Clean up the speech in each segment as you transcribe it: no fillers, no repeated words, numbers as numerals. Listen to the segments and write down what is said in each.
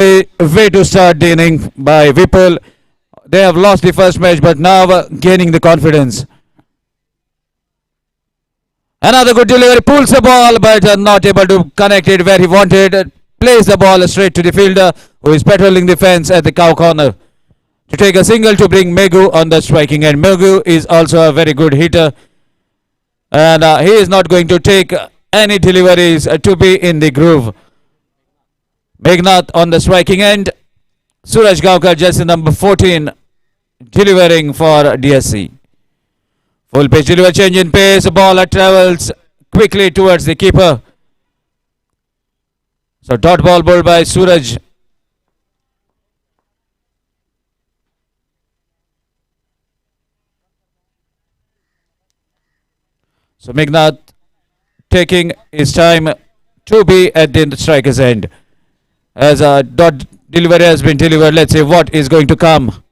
Way to start the inning by Whipple. They have lost the first match, but now gaining the confidence. Another good delivery, pulls the ball, but not able to connect it where he wanted. Plays the ball straight to the fielder, who is patrolling the fence at the cow corner to take a single to bring Megu on the striking end. Megu is also a very good hitter, and he is not going to take any deliveries to be in the groove. Megnath on the striking end. Suraj Gaukar, jersey number 14, delivering for DSC. Full pitch delivery, change in pace. Ball travels quickly towards the keeper. So dot ball bowled by Suraj. So Megnath taking his time to be at the striker's end. As a dot delivery has been delivered, let's see what is going to come.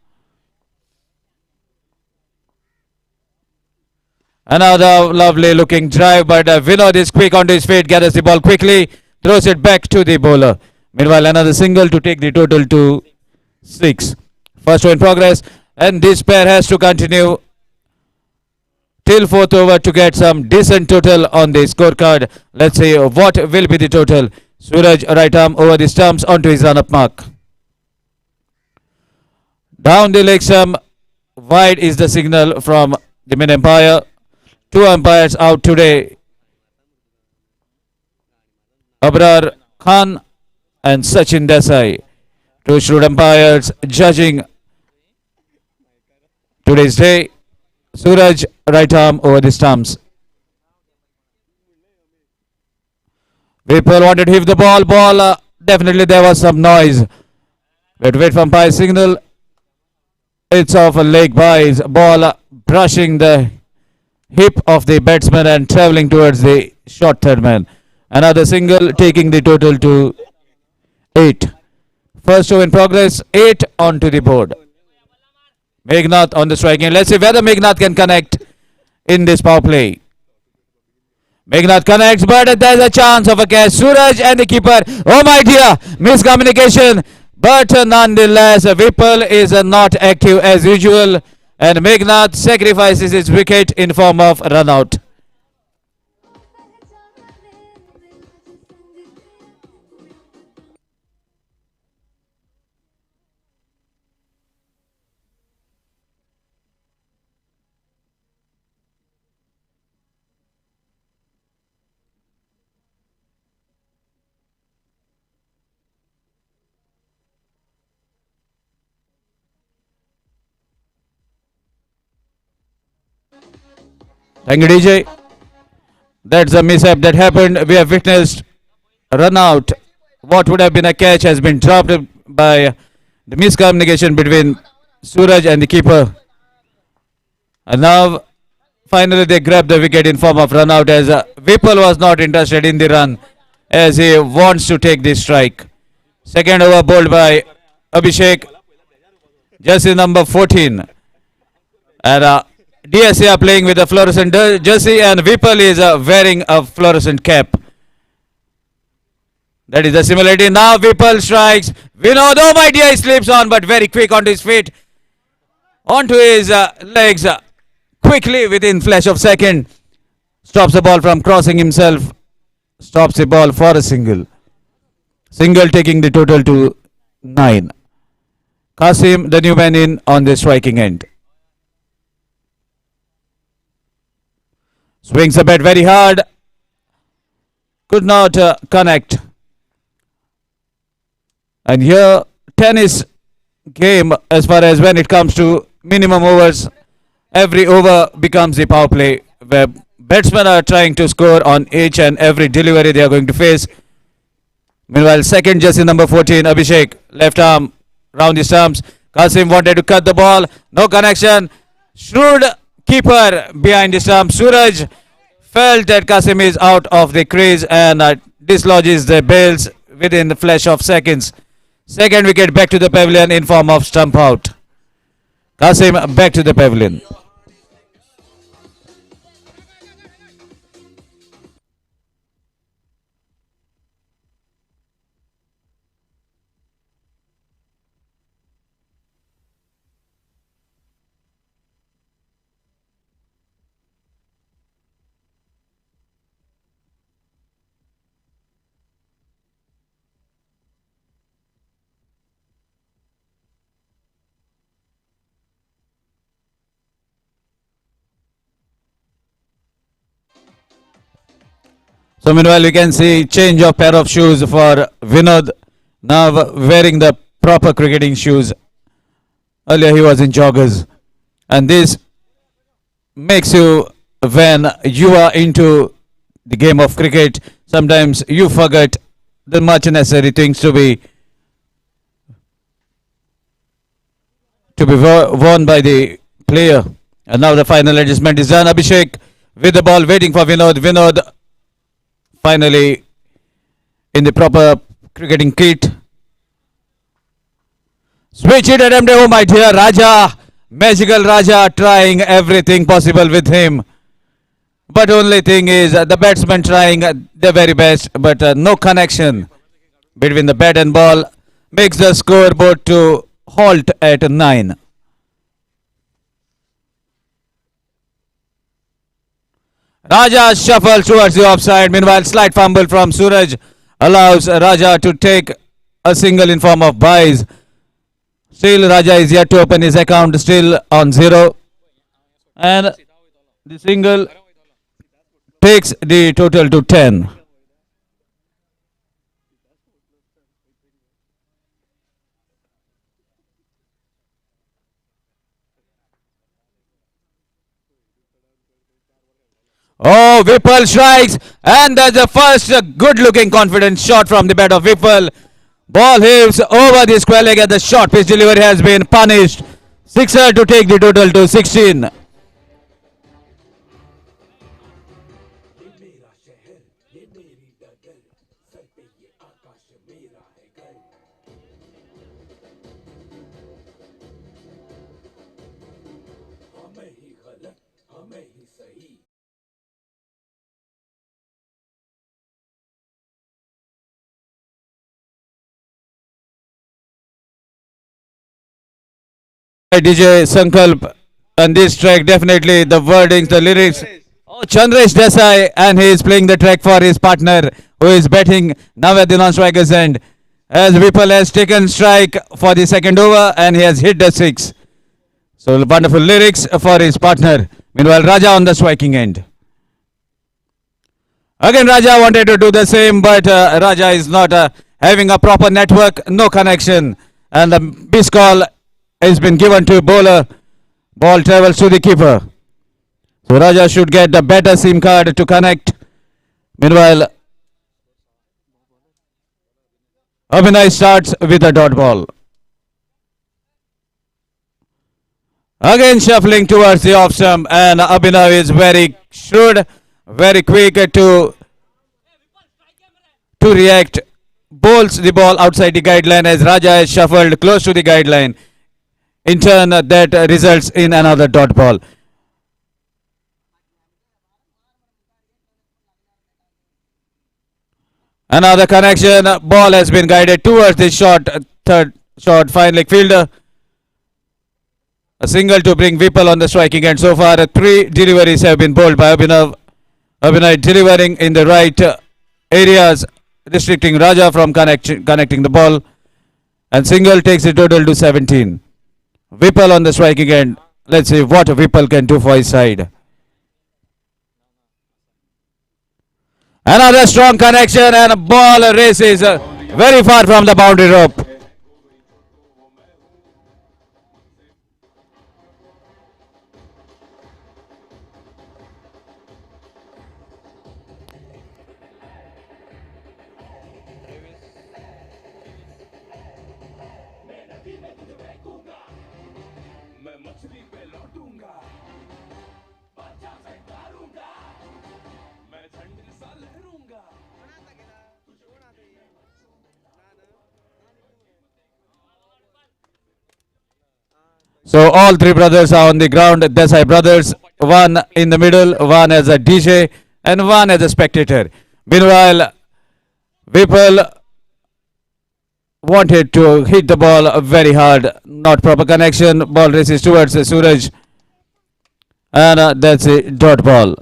Another lovely looking drive, but Vinod is quick onto his feet, gathers the ball quickly, throws it back to the bowler. Meanwhile, another single to take the total to 6. First over in progress, and this pair has to continue till 4th over to get some decent total on the scorecard. Let's see what will be the total. Suraj right arm over the stumps onto his run-up mark. Down the leg stump, wide is the signal from the mid umpire. 2 umpires out today. Abrar Khan and Sachin Desai. 2 shrewd umpires judging today's day. Suraj right arm over the stumps. People wanted to hit the ball. Definitely there was some noise. But wait for umpire signal. It's off a leg byes. Ball brushing the hip of the batsman and travelling towards the short third man. Another single taking the total to 8. First over in progress, 8 onto the board. Megnath on the striking. Let's see whether Megnath can connect in this power play. Megnath connects, but there's a chance of a catch. Suraj and the keeper. Oh my dear, miscommunication. But nonetheless, Whipple is not active as usual, and Megnath sacrifices his wicket in form of run out. Thank you, DJ. That's a mishap that happened. We have witnessed a run out. What would have been a catch has been dropped by the miscommunication between Suraj and the keeper. And now, finally, they grabbed the wicket in form of run out, as Whipple was not interested in the run, as he wants to take this strike. Second over bowled by Abhishek, jersey number 14. And DSA are playing with a fluorescent jersey, and Whipple is wearing a fluorescent cap. That is the similarity. Now Whipple strikes. Vinod, oh my dear, he slips on, but very quick onto his feet. Onto his legs. Quickly, within flash of second. Stops the ball from crossing himself. Stops the ball for a single. Single taking the total to 9. Qasim, the new man in on the striking end. Swings the bat very hard. Could not connect. And here, tennis game, as far as when it comes to minimum overs, every over becomes a power play, where batsmen are trying to score on each and every delivery they are going to face. Meanwhile, second jersey number 14, Abhishek, left arm round the stumps. Qasim wanted to cut the ball. No connection. Shrewd keeper behind the stump. Suraj felt that Qasim is out of the crease and dislodges the bails within the flash of seconds. Second wicket back to the pavilion in form of stump out. Qasim back to the pavilion. So meanwhile, you can see change of pair of shoes for Vinod. Now wearing the proper cricketing shoes. Earlier he was in joggers, and this makes you, when you are into the game of cricket, sometimes you forget the much necessary things to be worn by the player. And now the final adjustment is done. Abhishek with the ball waiting for Vinod. Vinod finally in the proper cricketing kit. Switch it attempt. Oh my dear Raja. Magical Raja trying everything possible with him. But only thing is the batsman trying their very best, but no connection between the bat and ball makes the scoreboard to halt at 9. Raja shuffles towards the offside. Meanwhile, slight fumble from Suraj allows Raja to take a single in form of buys. Still, Raja is yet to open his account, still on 0. And the single takes the total to 10. Oh, Whipple strikes, and that's the first good looking confident shot from the bat of Whipple. Ball hits over the square leg and the short pitch delivery has been punished. Sixer to take the total to 16. DJ Sankalp, and this track definitely the wordings, the lyrics. Oh, Chandresh Desai, and he is playing the track for his partner who is batting now at the non-striker's end. As Whipple has taken strike for the second over and he has hit the 6. So wonderful lyrics for his partner. Meanwhile, Raja on the striking end. Again, Raja wanted to do the same, but Raja is not having a proper network, no connection. And the miss call has been given to bowler. Ball travels to the keeper. So Raja should get the better SIM card to connect. Meanwhile, Abhinay starts with a dot ball. Again shuffling towards the off stump, and Abhinav is very shrewd, very quick to react. Bowls the ball outside the guideline as Raja is shuffled close to the guideline. In turn, that results in another dot ball. Another connection. Ball has been guided towards the short, third short, fine leg fielder. A single to bring Whipple on the striking end. So far, 3 deliveries have been bowled by Abhinav. Abhinav delivering in the right areas, restricting Raja from connecting the ball. And single takes the total to 17. Whipple on the striking end. Let's see what Whipple can do for his side. Another strong connection and a ball races very far from the boundary rope. So all 3 brothers are on the ground. Desai brothers, one in the middle, one as a DJ, and one as a spectator. Meanwhile, Whipple wanted to hit the ball very hard. Not proper connection. Ball races towards Suraj. And that's a dot ball.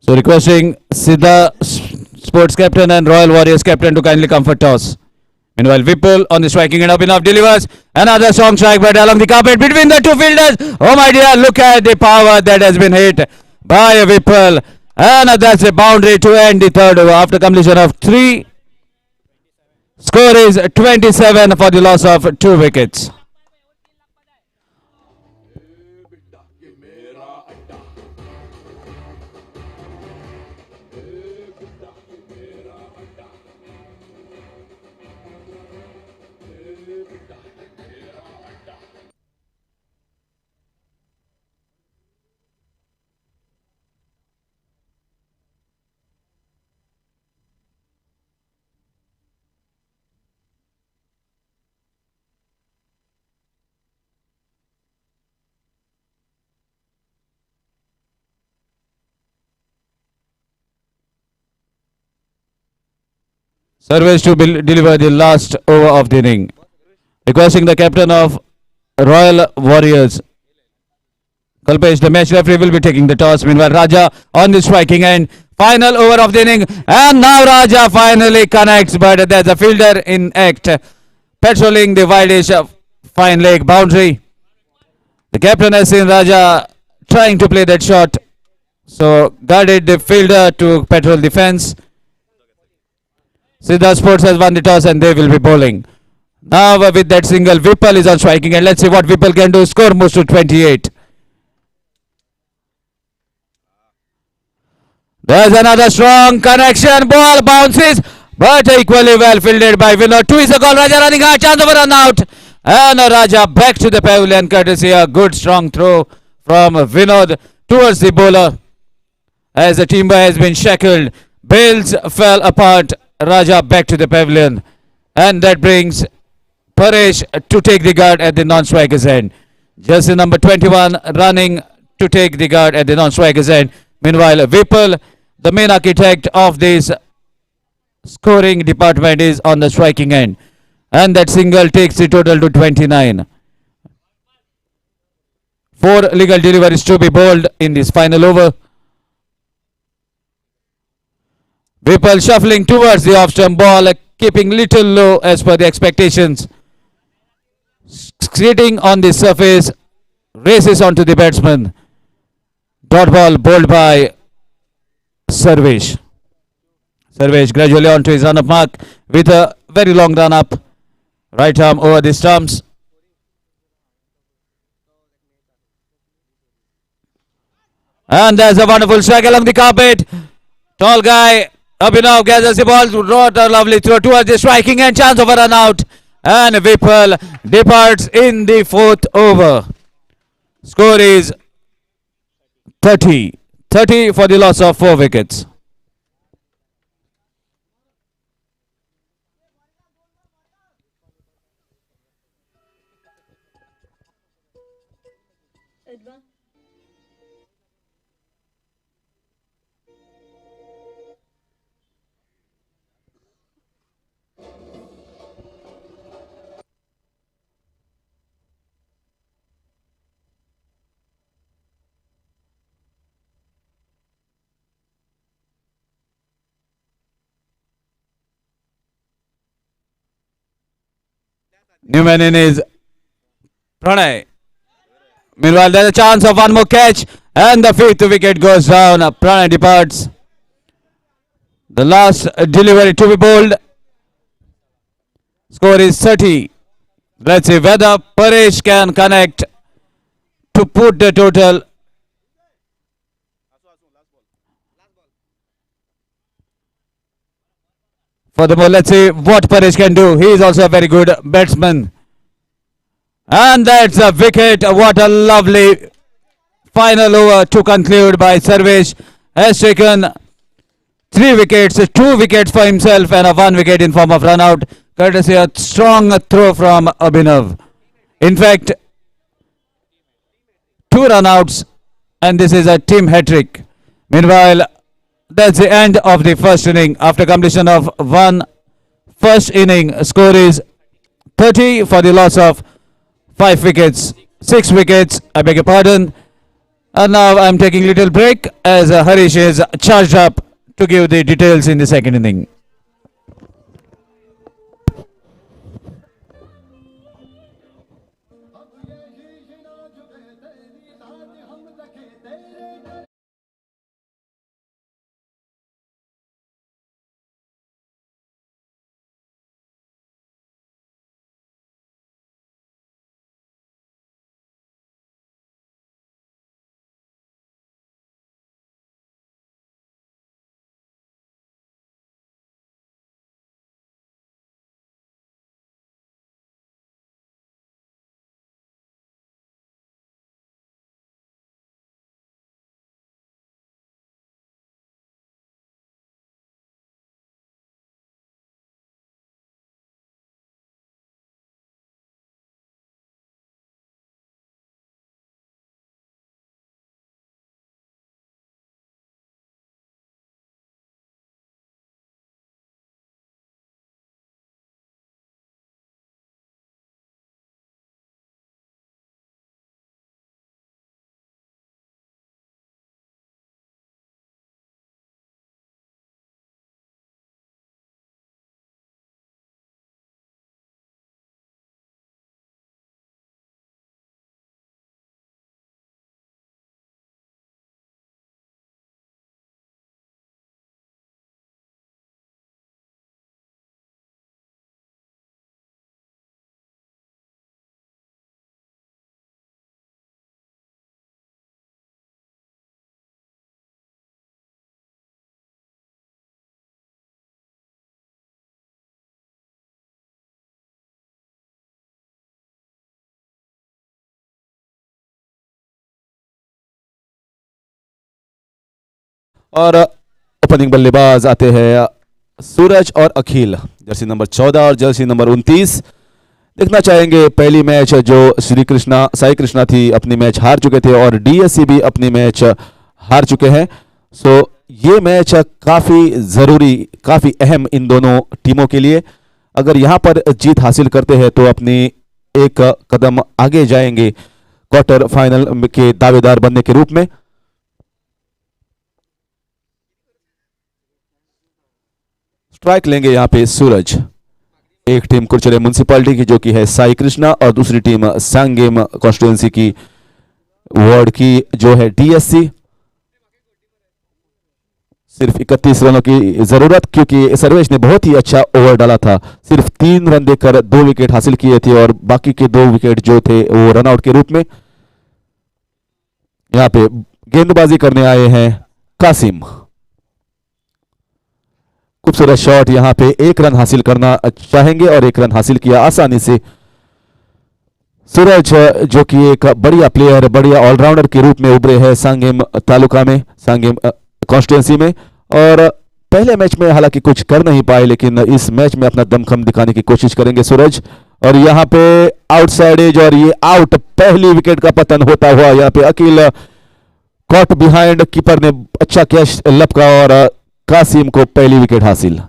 So requesting Siddha Sports Captain and Royal Warriors Captain to kindly comfort toss. Meanwhile, Vipul on the striking end, Abhinav delivers another strong strike, but along the carpet between the two fielders. Oh my dear, look at the power that has been hit by Vipul. And that's a boundary to end the third over after completion of 3. Score is 27 for the loss of 2 wickets. Service to deliver the last over of the inning. Requesting the captain of Royal Warriors, Kalpesh, the match referee, will be taking the toss. Meanwhile, Raja on the striking end. Final over of the inning. And now Raja finally connects, but there's a fielder in act, patrolling the wildish fine leg boundary. The captain has seen Raja trying to play that shot, so guarded the fielder to patrol the fence. Siddha Sports has won the toss and they will be bowling. Now with that single, Vipul is on striking, and let's see what Vipul can do. Score moves to 28. There's another strong connection. Ball bounces, but equally well fielded by Vinod. 2 is a goal. Raja running hard. Chance of a run out. And Raja back to the pavilion, courtesy a good strong throw from Vinod towards the bowler. As the timber has been shackled, bails fell apart. Raja back to the pavilion, and that brings Paresh to take the guard at the non-striker's end. Jersey number 21 running to take the guard at the non-striker's end. Meanwhile, Vipul, the main architect of this scoring department, is on the striking end, and that single takes the total to 29. 4 legal deliveries to be bowled in this final over. Vipul shuffling towards the off-stump ball, keeping little low as per the expectations. Sitting on the surface, races onto the batsman. Dot ball bowled by Sarvesh. Sarvesh gradually onto his run-up mark with a very long run-up. Right arm over the stumps. And there's a wonderful strike along the carpet. Tall guy, Abhinav gathers the ball, wrote a lovely throw towards the striking end, chance of a run out. And Vipul departs in the 4th over. Score is 30. 30 for the loss of 4 wickets. Newman in is Pranay. Meanwhile, there's a chance of one more catch, and the 5th wicket goes down. Pranay departs. The last delivery to be bowled. Score is 30. Let's see whether Paresh can connect to put the total. Furthermore, let's see what Paresh can do. He is also a very good batsman. And that's a wicket. What a lovely final over to conclude by Sarvesh. Has taken 3 wickets, 2 wickets for himself and a 1 wicket in form of run out. Courtesy a strong throw from Abhinav. In fact, 2 run outs, and this is a team hat-trick. Meanwhile, that's the end of the first inning. After completion of 1 first inning, score is 30 for the loss of 5 wickets. 6 wickets, I beg your pardon. And now I'm taking little break as Harish is charged up to give the details in the second inning. और opening बल्लेबाज आते हैं सूरज और अखिल, Jersey number 14 और Jersey number 29। देखना चाहेंगे पहली match जो श्री कृष्णा साई कृष्णा थी अपनी मैच हार चुके थे और डीएससी भी अपनी मैच हार चुके हैं। सो ये मैच काफ़ी ज़रूरी, काफ़ी अहम इन दोनों टीमों के लिए। अगर यहाँ पर जीत हासिल करते हैं तो अपनी एक कदम आगे जाएंगे क्वार्टर फाइनल के दावेदार बनने के रूप में। स्ट्राइक लेंगे यहाँ पे सूरज। एक टीम कुरचरे म्युनिसिपैलिटी की जो कि है साई कृष्णा और दूसरी टीम सांगेम कॉन्स्टिट्यूएंसी की वार्ड की जो है डीएससी। सिर्फ 31 रनों की जरूरत, क्योंकि सर्वेश ने बहुत ही अच्छा ओवर डाला था। सिर्फ 3 रन देकर 2 विकेट हासिल किए थे और बाकी के 2 विकेट जो थे वो रनआउट के रूप में। यहाँ पे गेंदबाजी करने आए हैं कासिम। खूबसूरत शॉट, यहाँ पे 1 रन हासिल करना चाहेंगे और 1 रन हासिल किया आसानी से। सूरज जो कि एक बढ़िया प्लेयर, बढ़िया ऑलराउंडर के रूप में उभरे हैं सांगेम तालुका में, सांगेम कॉन्स्टिट्यूएंसी में। और पहले मैच में हालांकि कुछ कर नहीं पाए, लेकिन इस मैच में अपना दमखम दिखाने की कोशिश करेंगे सूरज। और यहाँ पे आउटसाइड एज और ये आउट, पहली विकेट का पतन होता हुआ यहाँ पे अकील कॉट बिहाइंड, कीपर ने अच्छा कैच लपका और कासिम को पहली विकेट हासिल।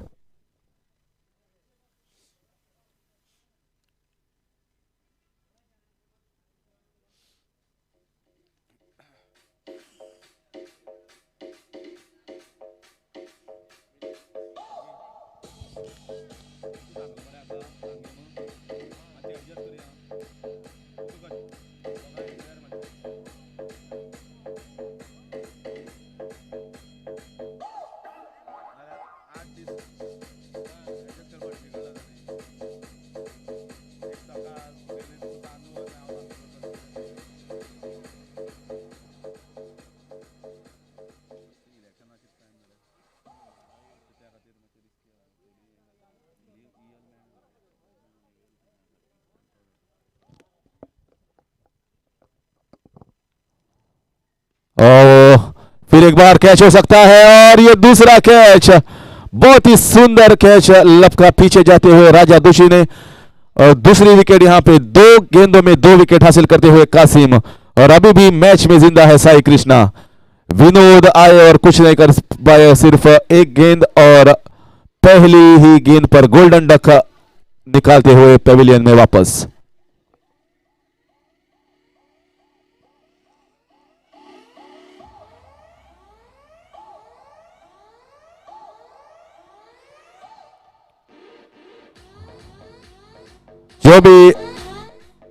और फिर एक बार कैच हो सकता है और ये दूसरा कैच, बहुत ही सुंदर कैच लपका पीछे जाते हुए राजा दोषी ने। और दूसरी विकेट यहाँ पे 2 गेंदों में 2 विकेट हासिल करते हुए कासिम। और अभी भी मैच में जिंदा है साई कृष्णा। विनोद आए और कुछ नहीं कर पाए, सिर्फ एक गेंद और पहली ही गेंद पर गोल्डन डक निकालते हुए पेविलियन में वापस। जो भी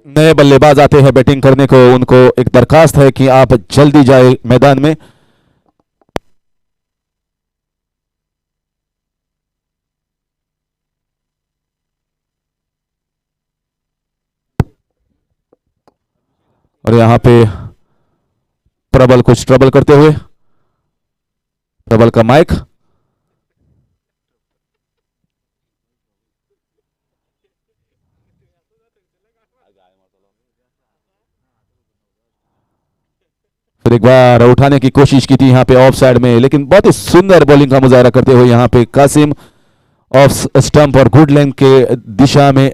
नए बल्लेबाज आते हैं बैटिंग करने को, उनको एक दरखास्त है कि आप जल्दी जाए मैदान में। और यहां पे प्रबल कुछ ट्रबल करते हुए, प्रबल का माइक। फिर एक बार उठाने की कोशिश की थी यहां पे ऑफ साइड में, लेकिन बहुत ही सुंदर बॉलिंग का मुजाहरा करते हुए यहां पे कासिम ऑफ स्टंप और गुड लेंथ के दिशा में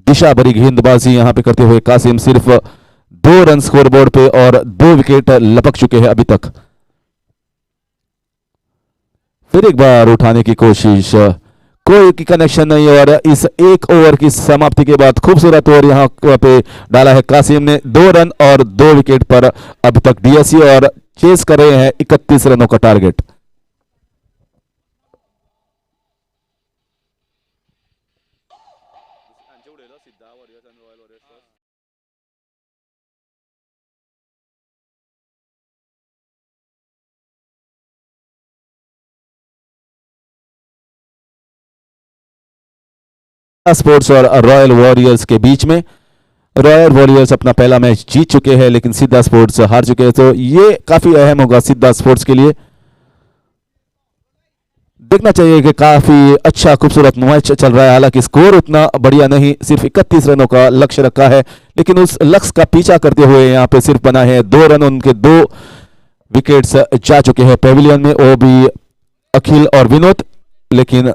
दिशा भरी गेंदबाजी यहां पे करते हुए कासिम सिर्फ 2 रन स्कोरबोर्ड पे और 2 विकेट लपक चुके हैं अभी तक। फिर एक बार उठाने की कोशिश, कोई की कनेक्शन नहीं, और इस एक ओवर की समाप्ति के बाद खूबसूरत ओवर यहां पे डाला है कासिम ने। 2 रन और 2 विकेट पर अब तक डीएससी, और चेस कर रहे हैं 31 रनों का टारगेट। स्पोर्ट्स और रॉयल वॉरियर्स के बीच में। रॉयल वॉरियर्स अपना पहला मैच जीत चुके हैं, लेकिन सिद्धा स्पोर्ट्स हार चुके हैं, तो ये काफी अहम होगा सिद्धा स्पोर्ट्स के लिए। देखना चाहिए कि काफी अच्छा खूबसूरत मैच चल रहा है। हालांकि स्कोर उतना बढ़िया नहीं, सिर्फ 31 रनों का लक्ष्य रखा है, लेकिन उस लक्ष्य का पीछा करते हुए यहां पे सिर्फ बना है 2 रन। उनके 2 विकेट्स जा चुके हैं पेविलियन में, वो भी अखिल और विनोद। लेकिन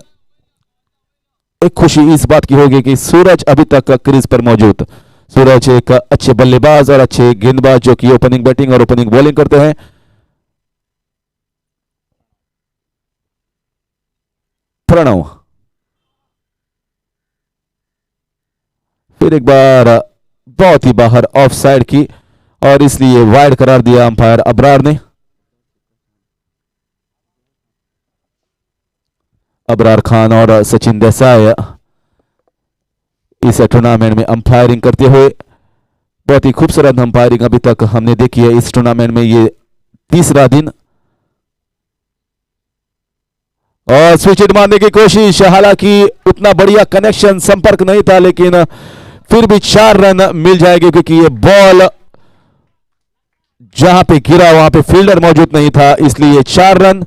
एक खुशी इस बात की होगी कि सूरज अभी तक क्रीज पर मौजूद। सूरज एक अच्छे बल्लेबाज और अच्छे गेंदबाज जो कि ओपनिंग बैटिंग और ओपनिंग बॉलिंग करते हैं। प्रणव फिर एक बार बहुत ही बाहर ऑफ साइड की, और इसलिए वाइड करार दिया अंपायर अबरार ने। अबरार खान और सचिन देसाई इस टूर्नामेंट में अंपायरिंग करते हुए, बहुत ही खूबसूरत अंपायरिंग अभी तक हमने देखी है इस टूर्नामेंट में। ये तीसरा दिन, और स्विच हिट मारने की कोशिश, हालांकि उतना बढ़िया कनेक्शन संपर्क नहीं था, लेकिन फिर भी 4 रन मिल जाएंगे, क्योंकि ये बॉल जहां पे गिरा वहां पे फील्डर मौजूद नहीं था, इसलिए 4 रन।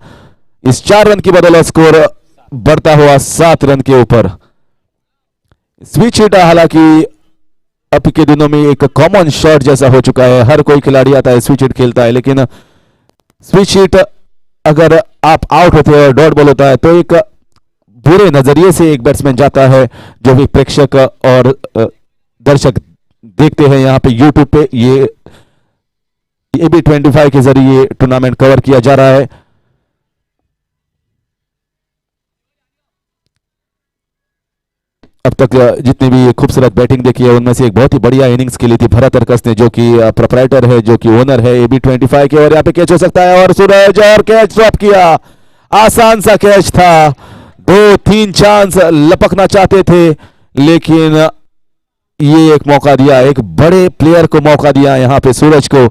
इस 4 रन की बदौलत स्कोर बढ़ता हुआ 7 रन के ऊपर। स्विच हिट हालांकि अब के दिनों में एक कॉमन शॉट जैसा हो चुका है, हर कोई खिलाड़ी आता है स्विच हिट खेलता है, लेकिन स्विच हिट अगर आप आउट होते हैं और डॉट बॉल होता है, तो एक बुरे नजरिए से एक बैट्समैन जाता है, जो भी प्रेक्षक और दर्शक देखते हैं यहां पे यूट्यूब पे। ये AB25 के जरिए टूर्नामेंट कवर किया जा रहा है। अब तक जितनी भी खूबसूरत बैटिंग देखी है, उनमें से एक बहुत ही बढ़िया इनिंग्स खेली थी भरत अरकस ने, जो कि प्रोप्राइटर है, जो कि ओनर है AB25 के। और यहाँ पे कैच हो सकता है, और सूरज, और कैच ड्रॉप किया। आसान सा कैच था, 2-3 चांस लपकना चाहते थे, लेकिन ये एक मौका दिया, एक बड़े प्लेयर को मौका दिया यहां पे सूरज को।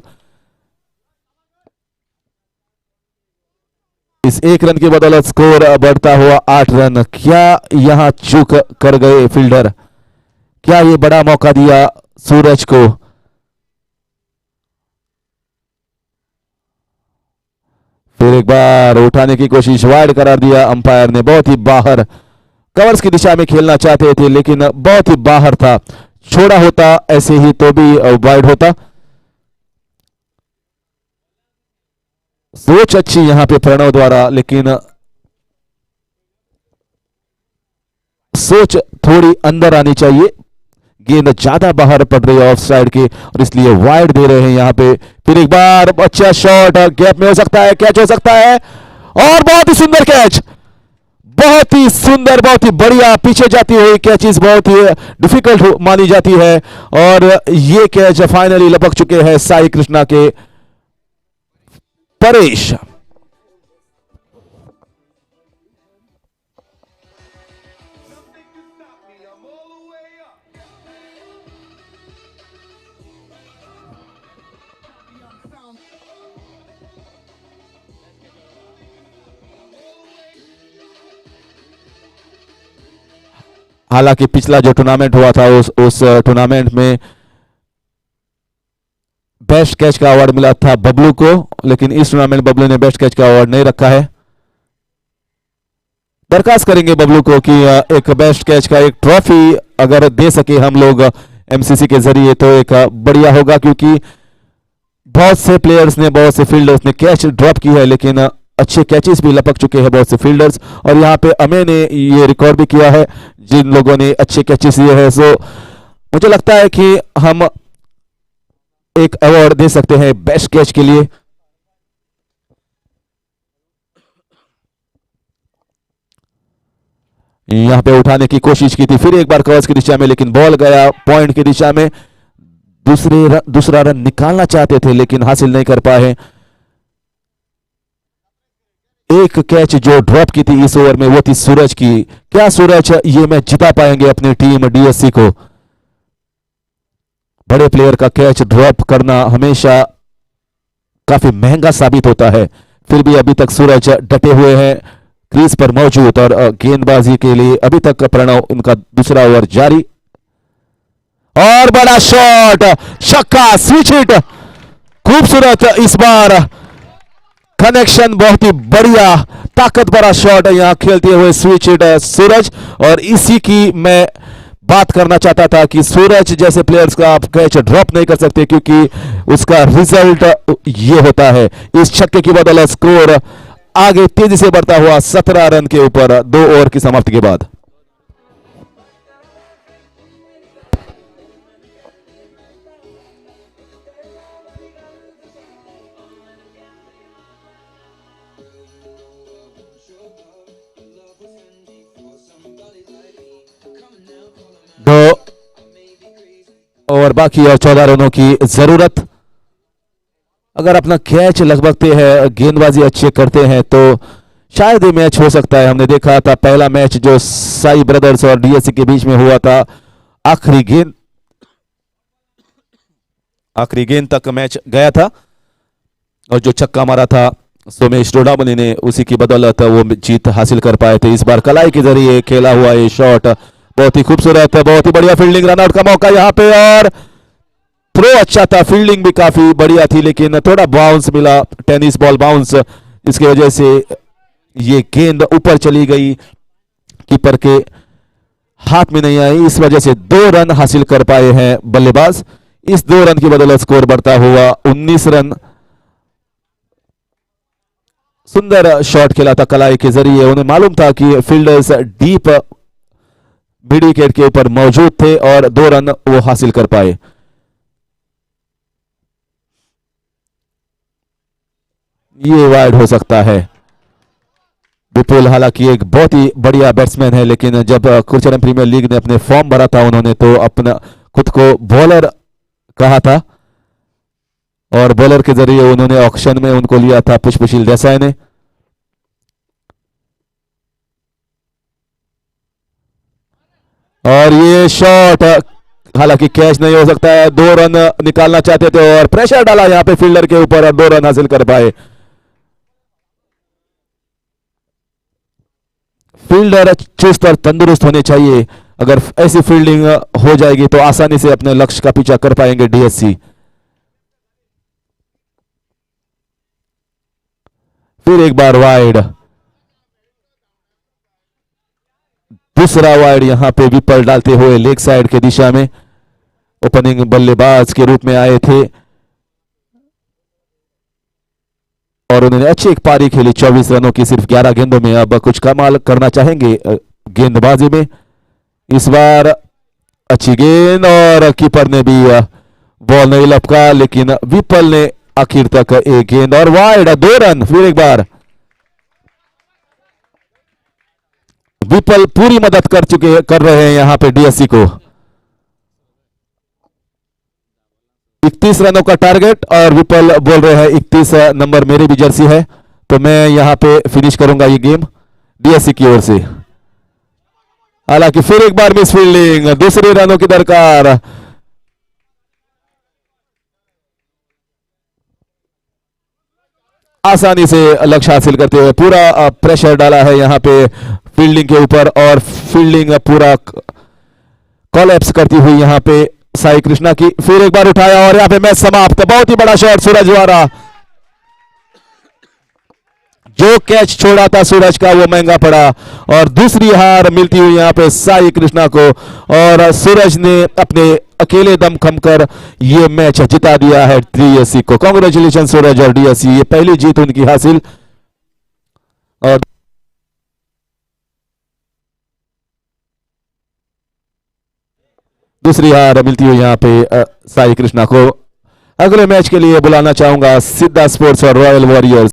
इस 1 रन की बदौलत स्कोर बढ़ता हुआ 8 रन। क्या यहां चूक कर गए फील्डर? क्या ये बड़ा मौका दिया सूरज को? फिर एक बार उठाने की कोशिश, वाइड करार दिया अंपायर ने। बहुत ही बाहर कवर्स की दिशा में खेलना चाहते थे, लेकिन बहुत ही बाहर था। छोड़ा होता ऐसे ही तो भी वाइड होता। सोच अच्छी यहां पे प्रणव द्वारा, लेकिन सोच थोड़ी अंदर आनी चाहिए। गेंद ज्यादा बाहर पड़ रही है ऑफ साइड के, और इसलिए वाइड दे रहे हैं यहां पे। फिर एक बार अच्छा शॉट, गैप में हो सकता है, कैच हो सकता है, और बहुत ही सुंदर कैच, बहुत ही सुंदर, बहुत ही बढ़िया पीछे जाती हुई कैचेस बहुत ही डिफिकल्ट मानी जाती है, और ये कैच फाइनली लपक चुके हैं साई कृष्णा के परेश। हालांकि पिछला जो टूर्नामेंट हुआ था उस टूर्नामेंट में बेस्ट कैच का अवार्ड मिला था बबलू को, लेकिन इस टूर्नामेंट बबलू ने बेस्ट कैच का अवार्ड नहीं रखा है। दरखास्त करेंगे बबलू को कि एक बेस्ट कैच का एक ट्रॉफी अगर दे सके हम लोग एमसीसी के जरिए तो एक बढ़िया होगा, क्योंकि बहुत से प्लेयर्स ने, बहुत से फील्डर्स ने कैच ड्रॉप की है, लेकिन अच्छे कैचेस भी लपक चुके हैं बहुत से फील्डर्स, और यहाँ पे अमे ने ये रिकॉर्ड भी किया है जिन लोगों ने अच्छे कैचेस लिए हैं। सो मुझे लगता है कि हम एक अवार्ड दे सकते हैं बेस्ट कैच के लिए। यहां पे उठाने की कोशिश की थी फिर एक बार कवर्स की दिशा में, लेकिन बॉल गया पॉइंट की दिशा में। दूसरा रन निकालना चाहते थे लेकिन हासिल नहीं कर पाए। एक कैच जो ड्रॉप की थी इस ओवर में वो थी सूरज की। क्या सूरज ये मैच जिता पाएंगे अपनी टीम डीएससी को? बड़े प्लेयर का कैच ड्रॉप करना हमेशा काफी महंगा साबित होता है, फिर भी अभी तक सूरज डटे हुए हैं क्रीज पर मौजूद, और गेंदबाजी के लिए अभी तक प्रणव उनका दूसरा ओवर जारी। और बड़ा शॉट, छक्का, स्विच हिट, खूबसूरत इस बार कनेक्शन, बहुत ही बढ़िया ताकत भरा शॉट है यहां खेलते हुए स्विच हिट सूरज। और इसी की मैं बात करना चाहता था कि सूरज जैसे प्लेयर्स का आप कैच ड्रॉप नहीं कर सकते, क्योंकि उसका रिजल्ट ये होता है। इस छक्के की बदौलत स्कोर आगे तेजी से बढ़ता हुआ 17 रन के ऊपर 2 ओवर की समाप्ति के बाद। दो ओवर बाकी और 14 रनों की जरूरत। अगर अपना कैच लगभगते हैं, गेंदबाजी अच्छे करते हैं तो शायद ये मैच हो सकता है। हमने देखा था पहला मैच जो साई ब्रदर्स और डीएससी के बीच में हुआ था, आखिरी गेंद तक मैच गया था, और जो छक्का मारा था सोमेश रोडामनी ने, उसी की बदौलत वो जीत हासिल कर पाए थे। इस बार कलाई के जरिए खेला हुआ ये शॉट बहुत ही खूबसूरत है, बहुत ही बढ़िया फील्डिंग, रनआउट का मौका यहाँ पे, और थ्रो अच्छा था, फील्डिंग भी काफी बढ़िया थी, लेकिन थोड़ा बाउंस मिला, टेनिस बॉल बाउंस, इसकी वजह से ये गेंद ऊपर चली गई, कीपर के हाथ में नहीं आई, इस वजह से 2 रन हासिल कर पाए हैं बल्लेबाज। इस 2 रन की बदौलत स्कोर बढ़ता हुआ 19 रन। सुंदर शॉट खेला था कलाई के जरिए, उन्हें मालूम था कि फील्डर्स डीप मिड विकेट के ऊपर मौजूद थे और 2 रन वो हासिल कर पाए। ये वाइड हो सकता है। विपुल हालांकि एक बहुत ही बढ़िया बैट्समैन है, लेकिन जब कुरुक्षेत्र प्रीमियर लीग ने अपने फॉर्म भरा था उन्होंने तो अपना खुद को बॉलर कहा था, और बॉलर के जरिए उन्होंने ऑक्शन में उनको लिया था पुष्पशील देसाई ने। और ये शॉट हालांकि कैच नहीं हो सकता है, 2 रन निकालना चाहते थे और प्रेशर डाला यहां पे फील्डर के ऊपर और 2 रन हासिल कर पाए। फील्डर चुस्त और तंदुरुस्त होने चाहिए, अगर ऐसी फील्डिंग हो जाएगी तो आसानी से अपने लक्ष्य का पीछा कर पाएंगे डीएससी। फिर एक बार वाइड, दूसरा वाइड यहां पे विपल डालते हुए लेग साइड के दिशा में ओपनिंग बल्लेबाज के रूप में आए थे और उन्होंने अच्छी एक पारी खेली 24 रनों की सिर्फ 11 गेंदों में। अब कुछ कमाल करना चाहेंगे गेंदबाजी में। इस बार अच्छी गेंद और कीपर ने भी बॉल नहीं लपका, लेकिन विपल ने आखिर तक एक गेंद और वाइड, 2 रन। फिर एक बार विपल पूरी मदद कर रहे हैं यहां पे डीएससी को। 31 रनों का टारगेट और विपल बोल रहे हैं 31 नंबर मेरी भी जर्सी है, तो मैं यहां पे फिनिश करूंगा ये गेम डीएससी की ओर से। हालांकि फिर एक बार मिस फील्डिंग, दूसरे रनों की दरकार। आसानी से लक्ष्य हासिल करते हुए पूरा प्रेशर डाला है यहां पे फील्डिंग के ऊपर और फील्डिंग पूरा कॉलेप्स करती हुई यहाँ पे साई कृष्णा की, फिर एक बार उठाया और यहाँ पे मैच समाप्त। बहुत ही बड़ा शॉट सूरज द्वारा, जो कैच छोड़ा था सूरज का वो महंगा पड़ा और दूसरी हार मिलती हुई यहाँ पे साई कृष्णा को, और सूरज ने अपने अकेले दम खमकर ये मैच जिता दिया है डीएससी को। कांग्रेचुलेशन सूरज और डीएससी, ये पहली जीत उनकी हासिल। और दूसरी हार मिलती हुई यहाँ पे साई कृष्णा को। अगले मैच के लिए बुलाना चाहूंगा सिद्धा स्पोर्ट्स और रॉयल वॉरियर्स।